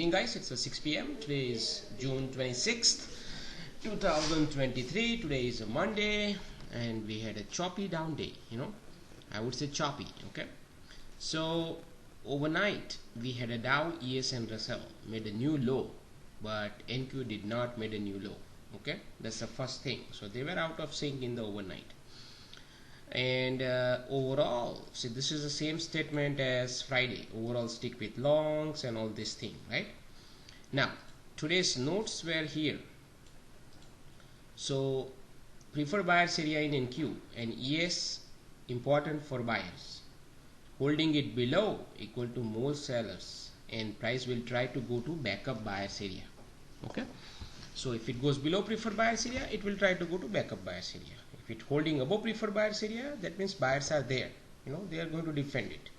evening, guys. It's 6 p.m. Today is June 26th, 2023. Today is a Monday, and we had a choppy down day. I would say choppy. Okay, so overnight we had a Dow, ES, and Russell made a new low, but NQ did not made a new low. Okay, that's the first thing. So they were out of sync in the overnight. And overall, see, this is the same statement as Friday. Overall, stick with longs and all this thing, right? Now, today's notes were here. So, preferred buyers area in NQ and ES important for buyers. Holding it below equal to more sellers, and price will try to go to backup buyers area. Okay. So, if it goes below preferred buyers area, it will try to go to backup buyers area. If it holding above preferred buyers area, that means buyers are there. They are going to defend it.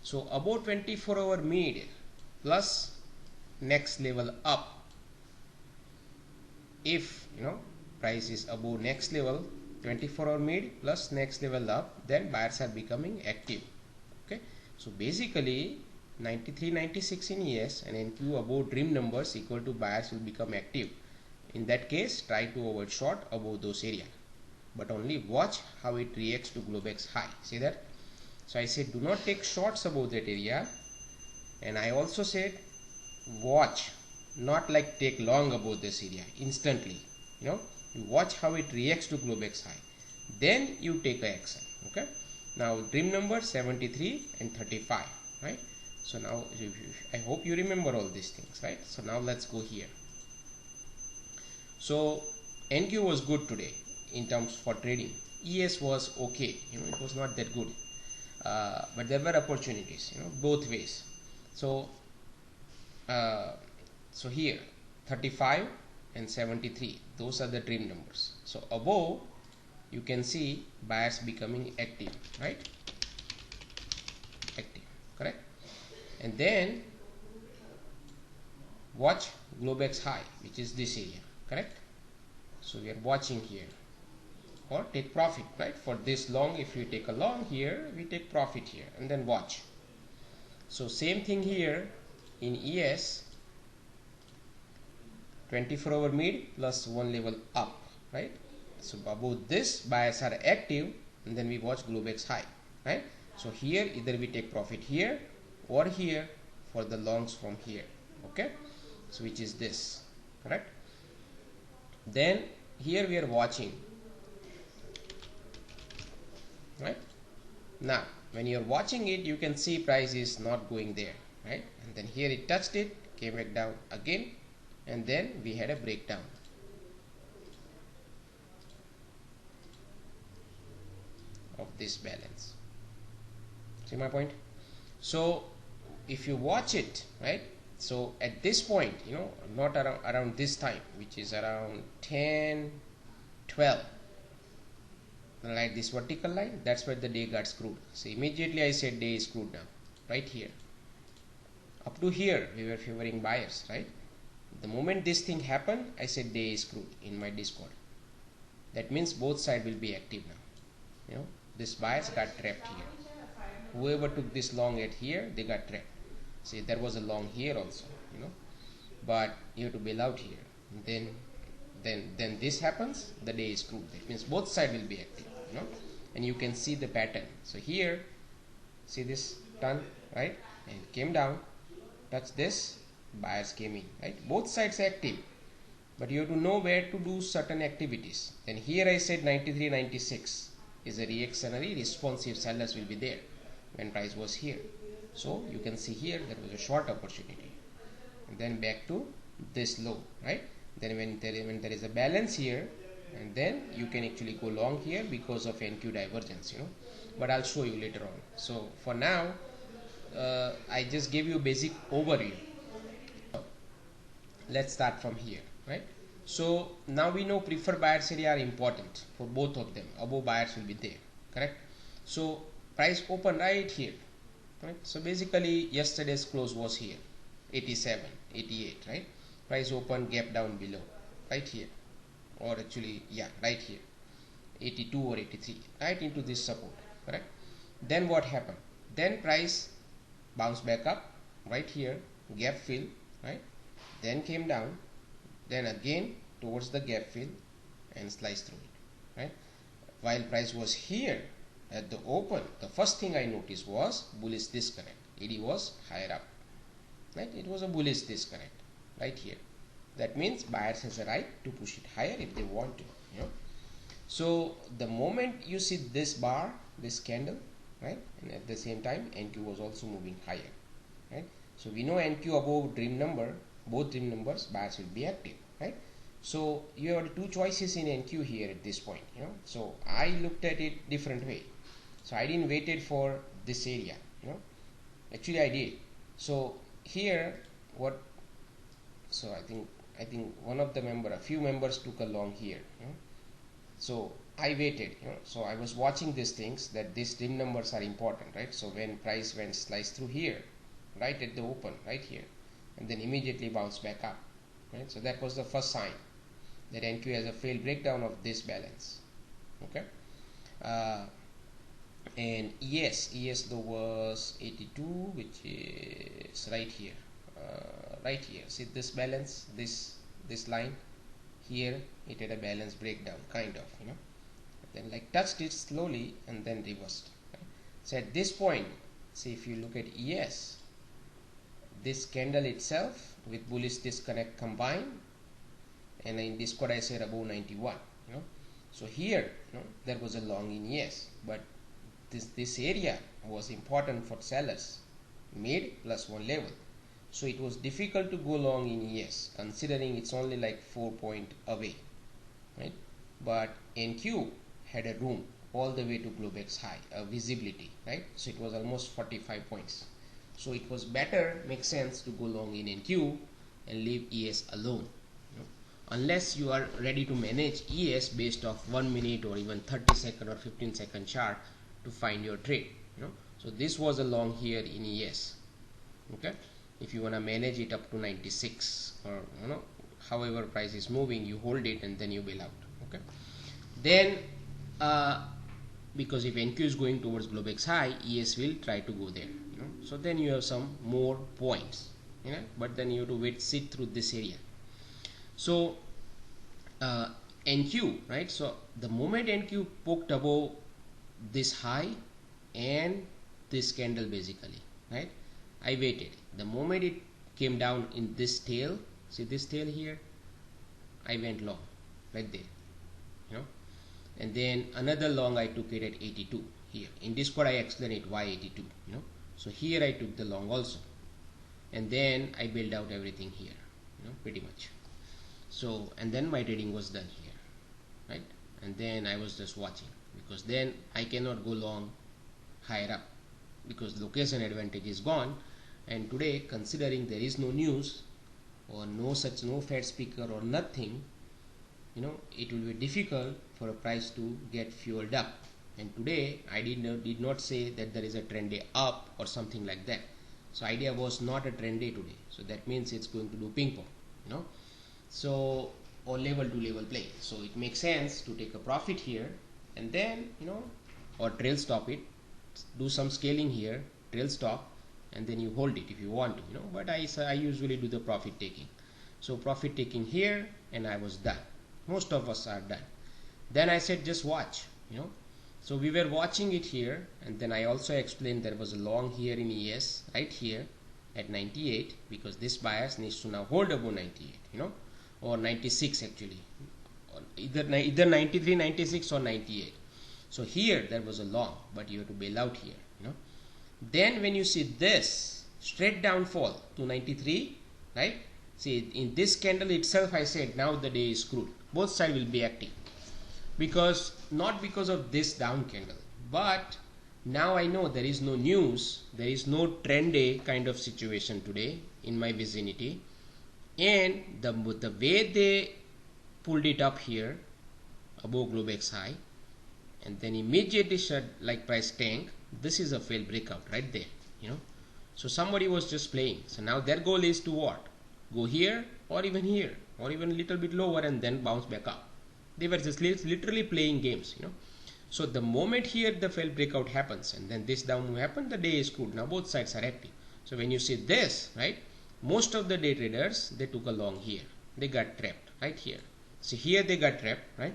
So above 24-hour mid plus next level up. If price is above next level 24-hour mid plus next level up, then buyers are becoming active. Okay. So basically 93, 96 in ES and NQ above dream numbers equal to buyers will become active. In that case, try to avoid short above those areas. But only watch how it reacts to Globex high. See that? So I said do not take shorts above that area, and I also said watch, not like take long above this area instantly. You watch how it reacts to Globex high, then you take a action. Okay. Now dream number 73 and 35, right? So now I hope you remember all these things, right? So now let's go here. So NQ was good today in terms for trading. ES was okay, it was not that good, but there were opportunities, both ways. So so here 35 and 73, those are the dream numbers. So above you can see buyers becoming active, right? Active, correct? And then watch Globex high, which is this area, correct? So we are watching here. Or take profit, right? For this long, if you take a long here, we take profit here and then watch. So same thing here in ES, 24-hour mid plus one level up, right? So above this, buyers are active, and then we watch Globex high, right? So here either we take profit here or here for the longs from here. Okay, so which is this, correct? Then here we are watching. Right now, when you are watching it, you can see price is not going there, right? And then here it touched it, came back down again, and then we had a breakdown. Of this balance. See my point? So if you watch it, right? So at this point, not around this time, which is around 10, 12. Like this vertical line, that's where the day got screwed. So immediately I said day is screwed now, right here. Up to here we were favoring buyers, right? The moment this thing happened, I said day is screwed in my Discord. That means both sides will be active now. This buyers got trapped here. Whoever took this long at here, they got trapped. See, there was a long here also, but you have to bail out here. Then this happens, the day is screwed. That means both sides will be active, and you can see the pattern. So here, see this turn, right, and came down, touch this, buyers came in, right? Both sides active, but you have to know where to do certain activities. Then here I said 93, 96 is a reactionary responsive sellers will be there when price was here. So you can see here there was a short opportunity, and then back to this low, right? Then when there is a balance here, and then you can actually go long here because of NQ divergence, but I'll show you later on. So for now, I just gave you a basic overview. Let's start from here, right? So now we know preferred buyers area are important for both of them. Above buyers will be there, correct? So price open right here, right? So basically yesterday's close was here, 87, 88, right? Price open, gap down below, right here, or actually, yeah, right here, 82 or 83, right into this support, correct? Then what happened? Then price bounce back up, right here, gap fill, right? Then came down, then again towards the gap fill and sliced through it, right? While price was here at the open, the first thing I noticed was bullish disconnect. ED was higher up, right? It was a bullish disconnect right here. That means buyers has a right to push it higher if they want to, you know. So the moment you see this bar, this candle, right, and at the same time NQ was also moving higher, right? So we know NQ above dream number, both dream numbers, buyers will be active, right? So you have two choices in NQ here at this point, you know. So I looked at it different way. So I didn't waited for this area, you know. Actually I did. So here what? So I think one of the a few members took a long here, you know. So I waited, you know. So I was watching these things, that these dim numbers are important, right? So when price went slice through here, right at the open, right here, and then immediately bounce back up, right? So that was the first sign that NQ has a failed breakdown of this balance, okay? And ES though was 82, which is right here, right here. See this balance, this line here, it had a balance breakdown, kind of, you know. Then like touched it slowly and then reversed, right? So at this point, see if you look at ES, this candle itself with bullish disconnect combined, and in this quad I said above 91, you know. So here, you know, there was a long in ES, but this area was important for sellers, mid plus one level. So it was difficult to go long in ES, considering it's only like 4 point away, right? But NQ had a room all the way to Globex high, a visibility, right? So it was almost 45 points. So it was better, makes sense to go long in NQ and leave ES alone, you know? Unless you are ready to manage ES based off 1 minute or even 30-second or 15-second chart to find your trade, you know. So this was a long here in ES, okay? If you want to manage it up to 96, or you know, however price is moving, you hold it and then you bail out, okay? Then because if NQ is going towards Globex high, ES will try to go there, you know. So then you have some more points, you know, but then you have to sit through this area. So NQ, right? So the moment NQ poked above this high and this candle basically, right, I waited. The moment it came down in this tail, see this tail here, I went long right there, you know. And then another long I took it at 82 here. In this part I explained it why 82, you know. So here I took the long also, and then I built out everything here, you know, pretty much. So and then my trading was done here, right? And then I was just watching, because then I cannot go long higher up because location advantage is gone. And today, considering there is no news or no Fed speaker or nothing, you know, it will be difficult for a price to get fueled up. And today I did not say that there is a trend day up or something like that. So idea was not a trend day today, so that means it's going to do ping pong, you know. So or level to level play, so it makes sense to take a profit here and then, you know, or trail stop it, do some scaling here, trail stop, and then you hold it if you want to, you know. But I usually do the profit taking. So profit taking here, and I was done. Most of us are done. Then I said just watch, you know. So we were watching it here, and then I also explained there was a long here in ES right here at 98, because this bias needs to now hold above 98, you know, or 96 actually, or either 93, 96 or 98. So here there was a long, but you have to bail out here, you know. Then when you see this straight downfall to 93, right? See, in this candle itself I said now the day is screwed. Both sides will be active, because not because of this down candle, but now I know there is no news, there is no trend day kind of situation today in my vicinity, and the way they pulled it up here above Globex high and then immediately shut like price tank, this is a failed breakout right there, you know. So somebody was just playing. So now their goal is to what? Go here or even a little bit lower and then bounce back up. They were just literally playing games, you know. So the moment here the failed breakout happens and then this down move happens, the day is screwed. Now both sides are active. So when you see this, right, most of the day traders, they took a long here, they got trapped right here. So here they got trapped, right?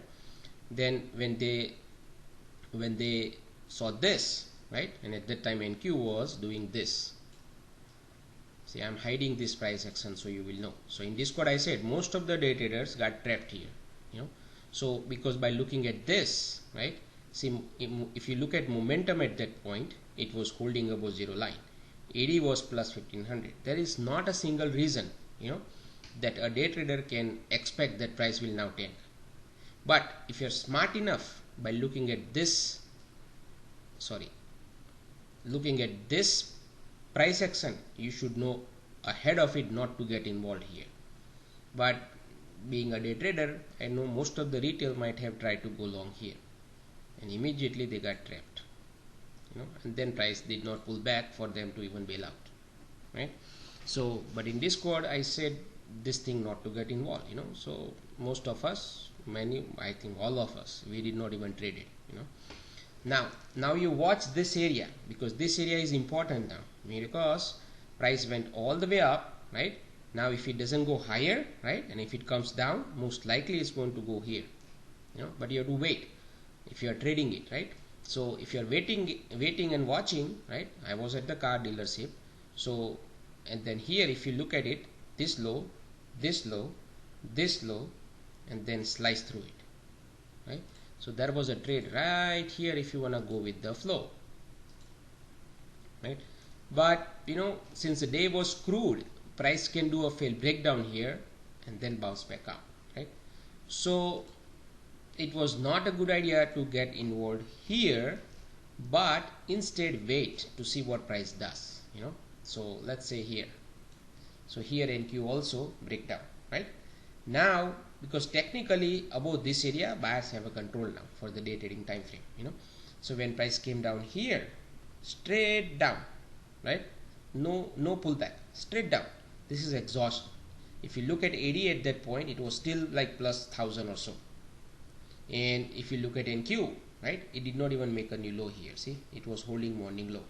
Then when they saw this, right, and at that time NQ was doing this. See, I'm hiding this price action so you will know. So in Discord I said most of the day traders got trapped here, you know. So because by looking at this, right, see, if you look at momentum at that point, it was holding above zero line. AD was plus 1500. There is not a single reason, you know, that a day trader can expect that price will now tank. But if you're smart enough, by looking at this, looking at this price action, you should know ahead of it not to get involved here. But being a day trader, I know most of the retail might have tried to go long here, and immediately they got trapped, you know, and then price did not pull back for them to even bail out, right? So, but in Discord I said this thing not to get involved, you know. So most of us, many, I think all of us, we did not even trade it, you know. Now you watch this area, because this area is important now, because price went all the way up, right? Now if it doesn't go higher, right, and if it comes down, most likely it's going to go here, you know. But you have to wait if you are trading it, right? So if you are waiting and watching, right, I was at the car dealership, so, and then here if you look at it, this low, this low, this low, and then slice through it, right? So there was a trade right here if you want to go with the flow, right? But you know, since the day was crude, price can do a fail breakdown here and then bounce back up, right? So it was not a good idea to get involved here, but instead wait to see what price does, you know. So let's say here, so here NQ also break down, right? Now, because technically above this area, buyers have a control now for the day trading time frame, you know. So when price came down here, straight down, right, no pullback, straight down, this is exhaustion. If you look at AD at that point, it was still like plus 1000 or so. And if you look at NQ, right, it did not even make a new low here. See, it was holding morning low,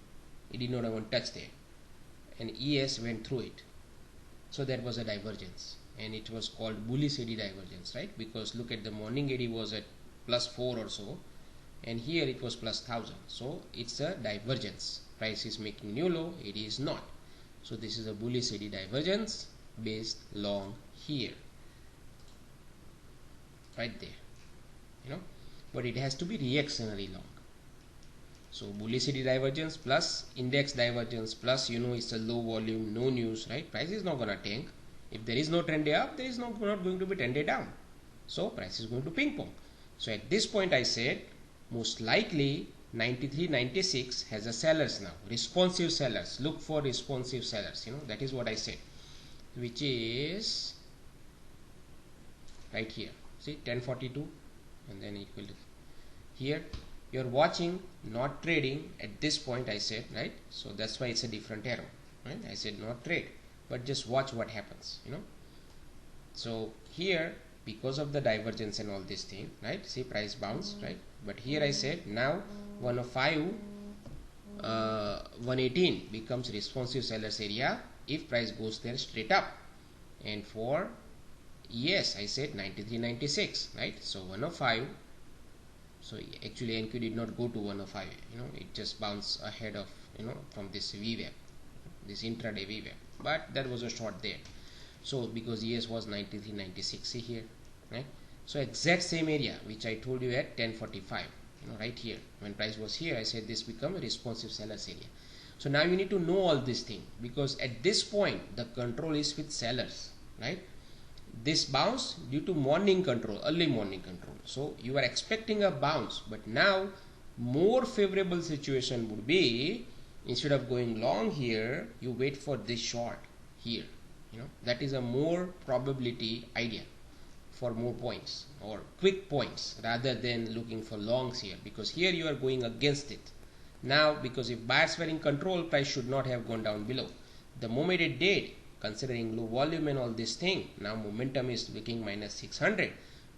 it did not even touch there, and ES went through it. So that was a divergence, and it was called bullish AD divergence, right? Because look at the morning AD was at plus 4 or so, and here it was plus 1000. So it's a divergence. Price is making new low, AD is not. So this is a bullish AD divergence based long here, right there, you know. But it has to be reactionary long. So bullish AD divergence plus index divergence plus, you know, it's a low volume, no news, right? Price is not gonna tank. If there is no trend day up, there is not going to be trend day down. So price is going to ping pong. So at this point I said most likely 93, 96 has a sellers now, responsive sellers. Look for responsive sellers, you know. That is what I said, which is right here. See, 1042 and then equal to here. You're watching, not trading at this point, I said, right? So that's why it's a different arrow, right? I said not trade, but just watch what happens, you know. So here, because of the divergence and all this thing, right, see price bounce, right? But here I said now 105 118 becomes responsive sellers area if price goes there straight up. And for yes, I said 93, 96, right? So 105. So actually NQ did not go to 105, you know, it just bounced ahead of, you know, from this VWAP, this intraday VWAP, but that was a short there. So because ES was 93, 96, see here, right? So exact same area which I told you at 1045, you know, right here, when price was here, I said this become a responsive sellers area. So now you need to know all this thing, because at this point the control is with sellers, right? This bounce due to morning control, early morning control. So you are expecting a bounce, but now more favorable situation would be, instead of going long here, you wait for this short here, you know. That is a more probability idea for more points or quick points rather than looking for longs here, because here you are going against it. Now because if buyers were in control, price should not have gone down below. The moment it did, considering low volume and all this thing, now momentum is looking minus 600.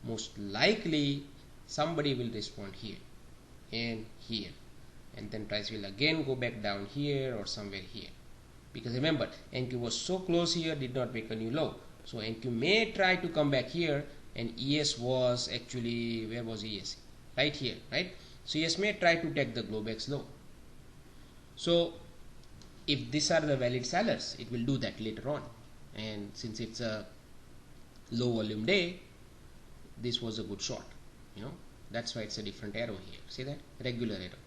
Most likely somebody will respond here and here, and then price will again go back down here or somewhere here, because remember NQ was so close here, did not make a new low. So NQ may try to come back here, and ES was actually, where was ES? Right here, right? So ES may try to take the Globex low. So if these are the valid sellers, it will do that later on. And since it's a low volume day, this was a good short, that's why it's a different arrow here. See that? Regular arrow.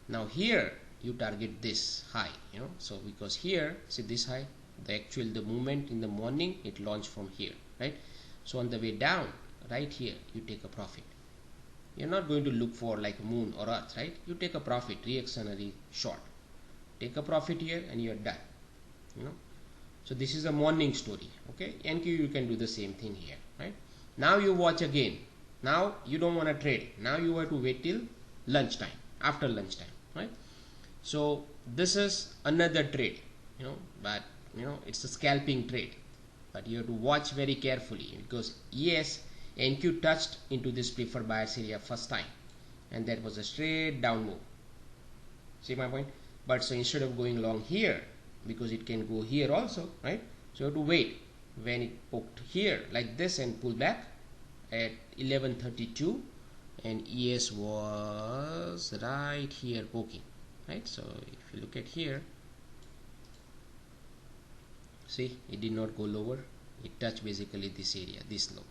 Now here you target this high, so because here, see this high, the movement in the morning, it launched from here, right? So on the way down, right here, you take a profit. You're not going to look for like moon or earth, right? You take a profit, reactionary short. Take a profit here and you're done, So this is a morning story, okay? NQ, you can do the same thing here, right? Now you watch again. Now you don't want to trade. Now you have to wait till lunchtime, after lunchtime, right? So this is another trade, but it's a scalping trade. But you have to watch very carefully, because yes, NQ touched into this preferred buyers area first time, and that was a straight down move. See my point? But so instead of going long here, because it can go here also, right? So you have to wait when it poked here like this and pull back at 11:32, and ES was right here poking, right? So if you look at here, see, it did not go lower. It touched basically this area, this low.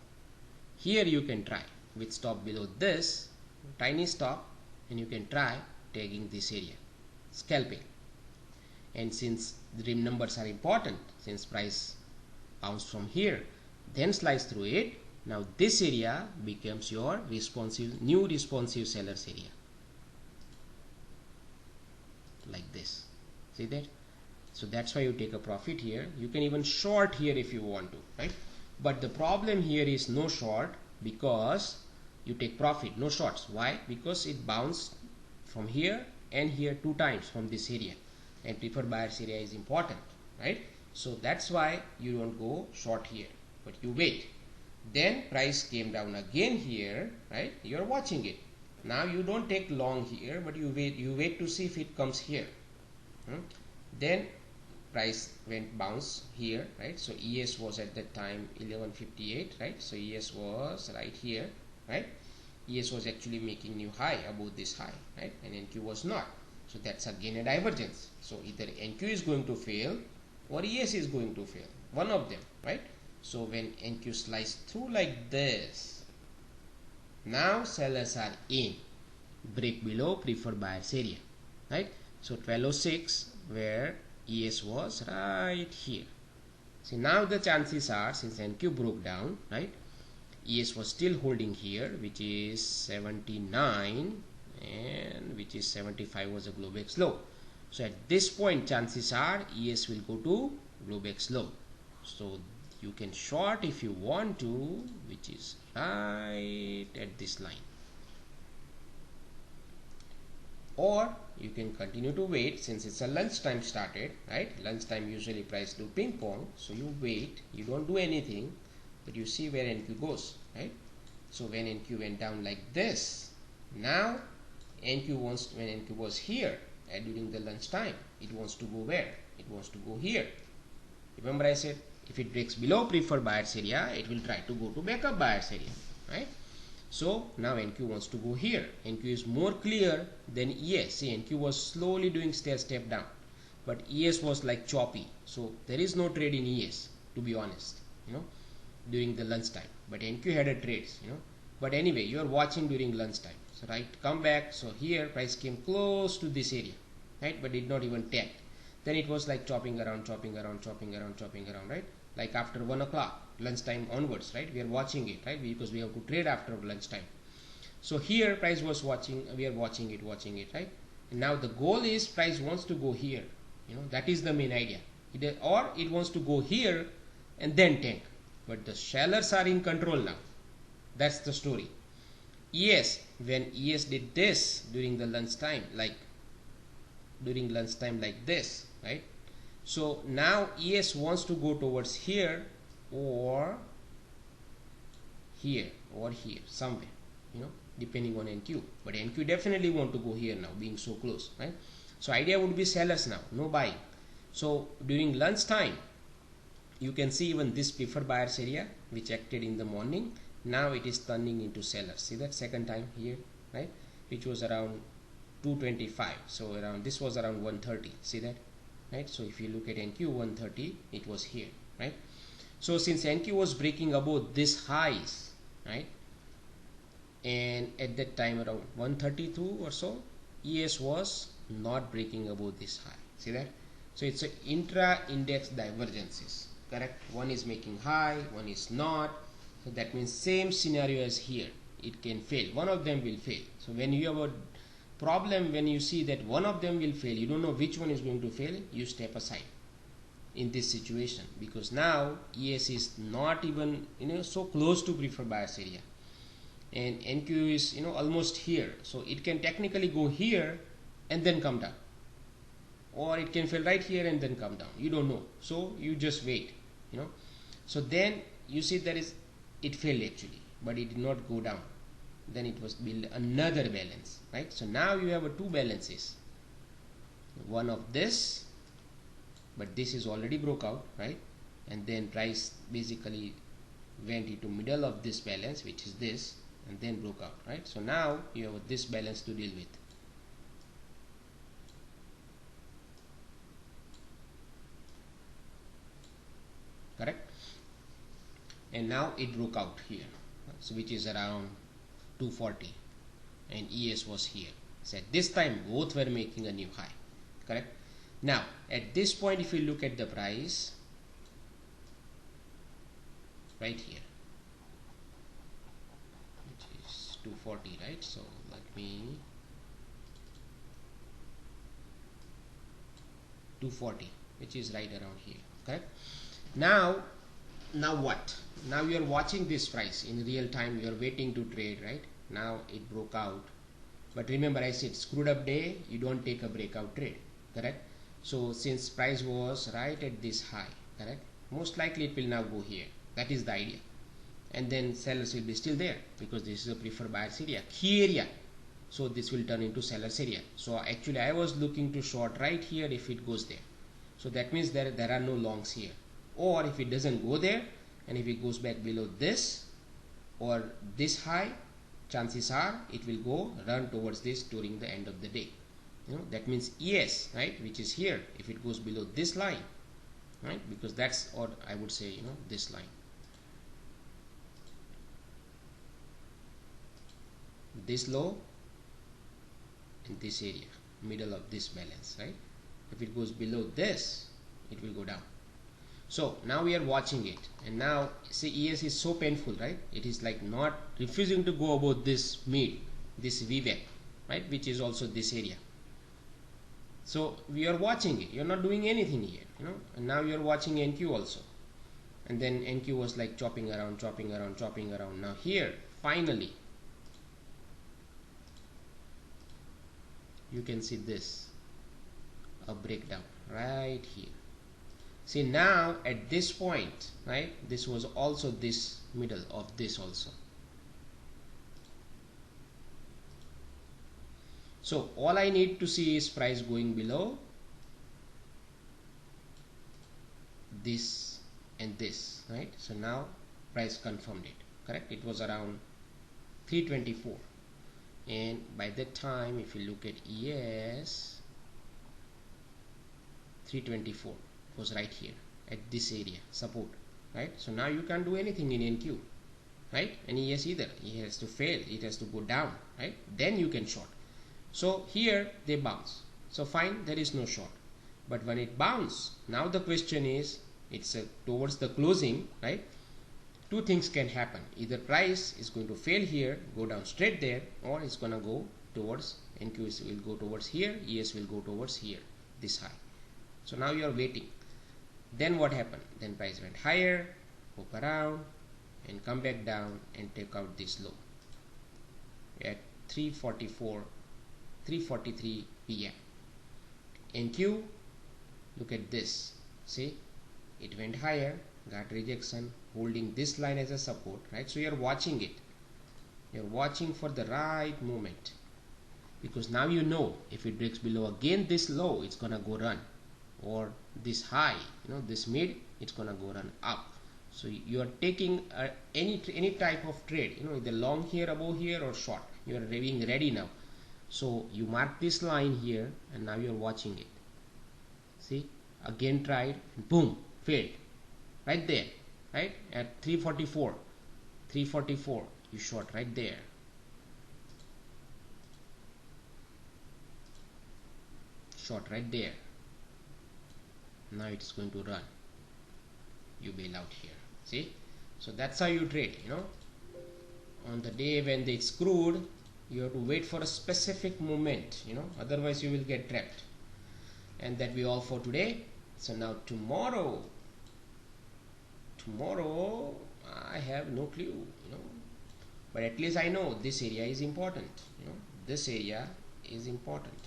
Here you can try with stop below this, tiny stop, and you can try tagging this area, scalping. And since the dream numbers are important, since price bounced from here, then slice through it, now this area becomes your new responsive sellers area, like this. See that? So that's why you take a profit here. You can even short here if you want to, right? But the problem here is no short, because you take profit, no shorts. Why? Because it bounced from here and here 2 times from this area, and preferred buyers area is important, right? So that's why you don't go short here, but you wait. Then price came down again here, right? You're watching it. Now you don't take long here, but you wait to see if it comes here. Then price went bounce here, right? So ES was at that time 11:58, right? So ES was right here, right? ES was actually making new high above this high, right? And NQ was not. So that's again a divergence. So either NQ is going to fail or ES is going to fail, one of them, right? So when NQ sliced through like this, now sellers are in, break below preferred buyers area, right? So 1206, where ES was right here. See, now the chances are, since NQ broke down, right, ES was still holding here, which is 79, and which is 75 was a Globex low. So at this point, chances are ES will go to Globex low. So you can short if you want to, which is right at this line, or you can continue to wait, since it's a lunchtime started, right? Lunchtime usually price do ping pong, so you wait, you don't do anything, but you see where NQ goes, right? So when NQ went down like this, now NQ wants, when NQ was here during the lunchtime, it wants to go where? It wants to go here. Remember I said, if it breaks below preferred buyers area, it will try to go to backup buyers area, right? So now NQ wants to go here. NQ is more clear than ES. See, NQ was slowly doing step down, but ES was like choppy. So there is no trade in ES, to be honest, during the lunchtime. But NQ had a trades, But anyway, you are watching during lunchtime. So right, come back. So here price came close to this area, right? But did not even tag. Then it was like chopping around, right? Like after 1 o'clock, lunchtime onwards, right? We are watching it, right? Because we have to trade after lunchtime. So here price was watching, we are watching it, right? And now the goal is price wants to go here, that is the main idea. Or it wants to go here and then tank. But the sellers are in control now. That's the story. ES, when ES did this during the lunchtime, like this, right? So now ES wants to go towards here or here somewhere, depending on NQ. But NQ definitely want to go here now, being so close, right? So idea would be sellers now, no buying. So during lunch time, you can see even this preferred buyers area which acted in the morning, now it is turning into sellers. See that second time here, right, which was around 225. So around this was around 130. See that, right? So if you look at NQ 130, it was here, right? So since NQ was breaking above this highs, right, and at that time around 132 or so, ES was not breaking above this high. See that? So it's a intra-index divergences, correct? One is making high, one is not. So that means same scenario as here. It can fail. One of them will fail. So when you have a problem, when you see that one of them will fail, you don't know which one is going to fail, you step aside in this situation, because now ES is not even so close to preferred buyers area, and NQ is almost here. So it can technically go here and then come down, or it can fail right here and then come down. You don't know, so you just wait. So then you see it failed actually, but it did not go down. Then it was build another balance, right? So now you have two balances, one of this, but this is already broke out, right? And then price basically went into middle of this balance, which is this, and then broke out, right? So now you have this balance to deal with. Correct? And now it broke out here, so which is around 240, and ES was here. So at this time both were making a new high, correct? Now at this point, if you look at the price right here, which is 240, right? So let me 240, which is right around here, correct? Now what? Now you are watching this price in real time, you are waiting to trade, right? Now it broke out, but remember I said screwed up day, you don't take a breakout trade, correct? So since price was right at this high, correct, most likely it will now go here. That is the idea, and then sellers will be still there, because this is a preferred buyers area, key area. So this will turn into sellers area. So actually I was looking to short right here if it goes there. So that means there are no longs here. Or if it doesn't go there, and if it goes back below this or this high, chances are it will go run towards this during the end of the day. That means ES, right, which is here, if it goes below this line, right, because that's, or I would say this line, this low in this area, middle of this balance, right? If it goes below this, it will go down. So now we are watching it, and now see ES is so painful, right? It is like not refusing to go above this mid, this VWAP, right, which is also this area. So we are watching it, you're not doing anything here, and now you're watching NQ also, and then NQ was like chopping around. Now here finally you can see this, a breakdown right here. See now at this point, right, this was also this middle of this also. So all I need to see is price going below this and this, right? So now price confirmed it, correct? It was around 324, and by that time if you look at ES, 324 was right here at this area support, right? So now you can't do anything in NQ, right? And ES either, it has to fail, it has to go down, right? Then you can short. So here they bounce, so fine, there is no short. But when it bounce, now the question is, it's towards the closing, right? Two things can happen, either price is going to fail here, go down straight there, or it's gonna go towards, NQ will go towards here, ES will go towards here, this high. So now you are waiting. Then what happened? Then price went higher, hook around, and come back down and take out this low at 343 PM. NQ, look at this, see, it went higher, got rejection, holding this line as a support, right? So you're watching it, you're watching for the right moment, because now you know if it breaks below again this low, it's gonna go run, or this high, this mid, it's gonna go run up. So you are taking any type of trade, either long here, above here, or short. You are being ready now. So you mark this line here, and now you are watching it. See, again tried, and boom, failed. Right there, right at 344, you short right there. Short right there. Now it is going to run. You bail out here. See, so that's how you trade. On the day when they screwed, you have to wait for a specific moment. Otherwise you will get trapped. And that be all for today. So now tomorrow I have no clue. But at least I know this area is important. This area is important.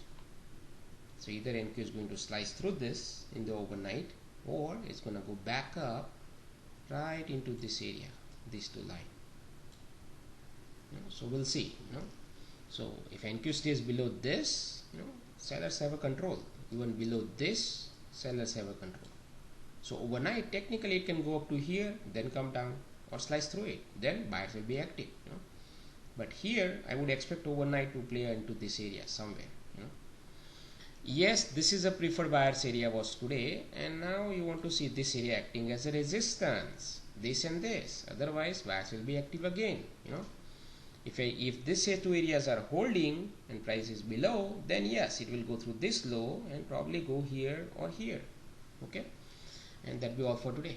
So either NQ is going to slice through this in the overnight, or it's going to go back up right into this area, these two lines. So we'll see. So if NQ stays below this, sellers have a control. Even below this, sellers have a control. So overnight, technically it can go up to here, then come down, or slice through it. Then buyers will be active. But here I would expect overnight to play into this area somewhere. Yes, this is a preferred buyers area was today, and now you want to see this area acting as a resistance, this and this. Otherwise buyers will be active again. If these two areas are holding and price is below, then yes, it will go through this low and probably go here or here. Okay, and that be all for today.